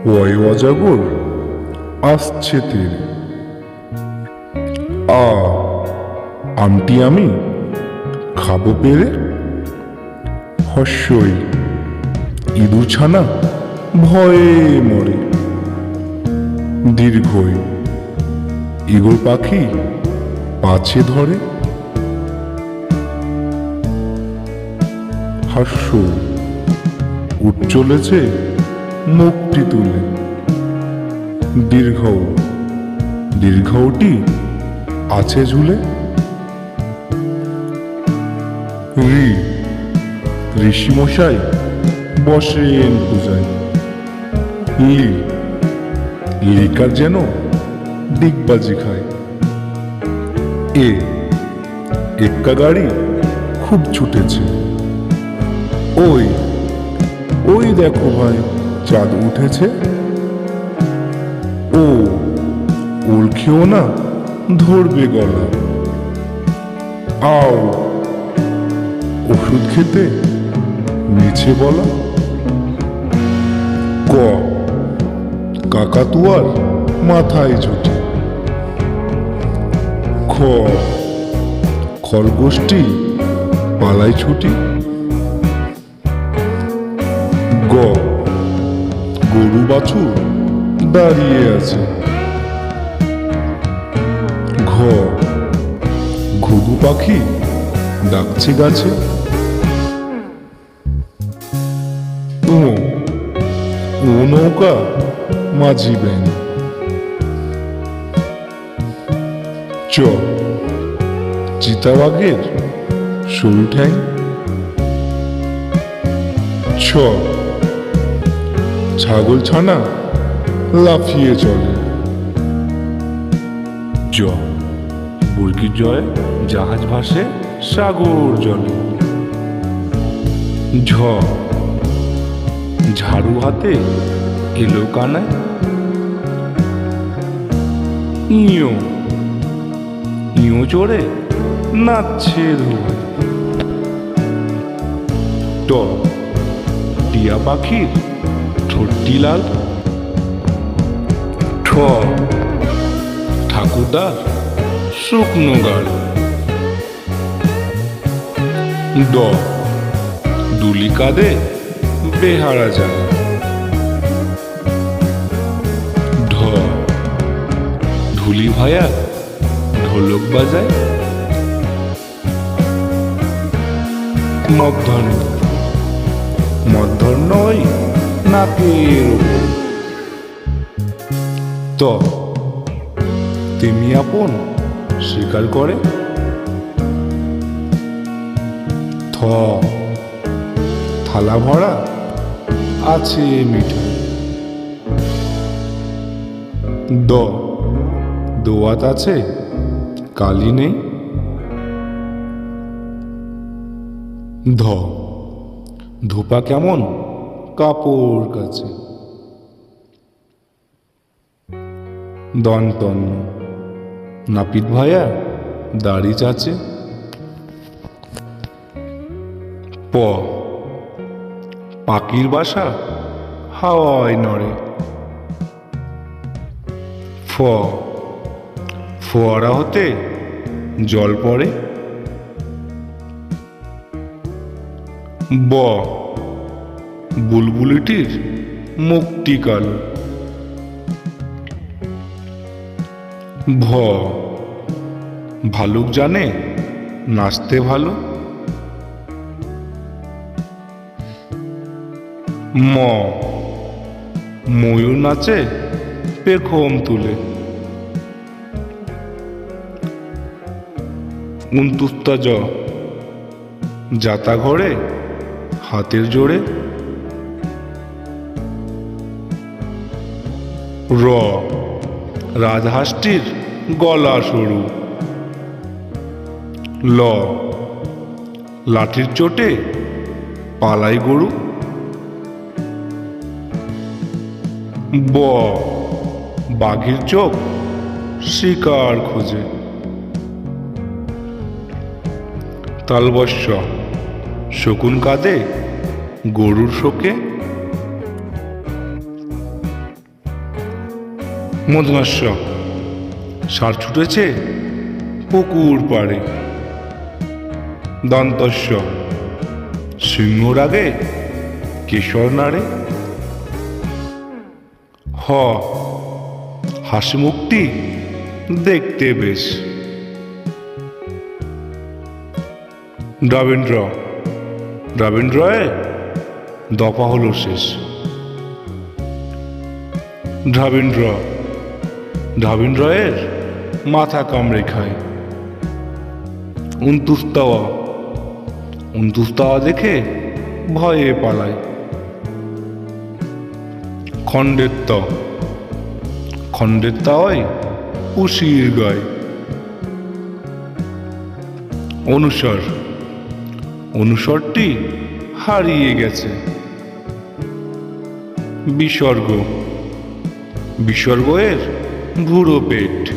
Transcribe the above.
ওই অজাগর আসছে তীরে। আমটি আমি খাবো পেরে। হস্যই ইঁদুর ছানা ভয়ে মরে। দীর্ঘই ইগল পাখি পাছে ধরে। হাস্য উঠ চলেছে মুখটি তুলে। দীর্ঘটি আছে ঝুলে। ঋষিমশাই বসেন পূজায়। লিকার যেন ডিগবাজি খায়। এক্কা গাড়ি খুব ছুটেছে। ওই দেখো ভাই, চাঁদ উঠেছে। ওল খেও না, ধরবে গলা। আও ওষুধ খেতে মিছে বলা। কাকাতুয়ার মাথায় ছুটি। খরগোশটি পালায় ছুটি। গরু বাছুর দাঁড়িয়ে আছে। ঘুঘু পাখি ডাকছে গাছে। ও নৌকা মাঝি ব্যাং। চিতাবাঘের সরু ঠ্যাং। ছাগল ছানা লাফিয়ে চলে। বুর্গির জয় জাহাজ ভাসে সাগর জলে। ঝাড়ু হাতে এলো কানায়। ইঁয়ো চড়ে নাচছে ধোয়ায়। টিয়া পাখির ঠোঁটটি লাল। ঠাকুরদার শুকনো গাল। দুলি কাঁদে বেহারা যায়। ঢুলি ভায়া ঢোলক বাজায়। মধ্যাহ্ন ওই নাকের ওপর। তেমি আপন স্বীকার করে। থালা ভরা আছে মিঠাই। দোয়াত আছে কালি নেই। ধোপা কেমন কাপড় কাছে। দন্তন্য নাপিত ভায়া দাড়ি চাচে। পাখির বাসা হাওয়ায় নড়ে। ফোয়ারা হতে জল পড়ে। বুলবুলিটির মুখটি কালো। ভালুক জানে নাচতে ভালো। ময়ূর নাচে পেখম তুলে। উনতুস্তা যাতা ঘরে হাতের জোড়ে। রাজহাঁসটির গলা সরু। লাঠির চোটে পালাই গরু। বাঘের চোখ শিকার খোঁজে। তালবস্য শকুন কাঁদে গরুর শোকে। মদনাস্য ষাঁড় ছুটেছে পুকুর পাড়ে। দন্তস্য সিংহর আগে কেশর নাড়ে। হ হাসি মুখটি দেখতে বেশ। দ্রাবিন্দ্র দ্রাবিন্দ্রয়ে দফা হলো শেষ। দ্রাবিন্দ্র দ্রাবিন্দ্রয়ের মাথা কামড়ে খায়। উন্তুস্তাওয়া দেখে ভয়ে পালায়। খণ্ডের তাওয়ায় উশির গায়। অনুসরটি হারিয়ে গেছে। বিসর্গ এর ভুরো পেট।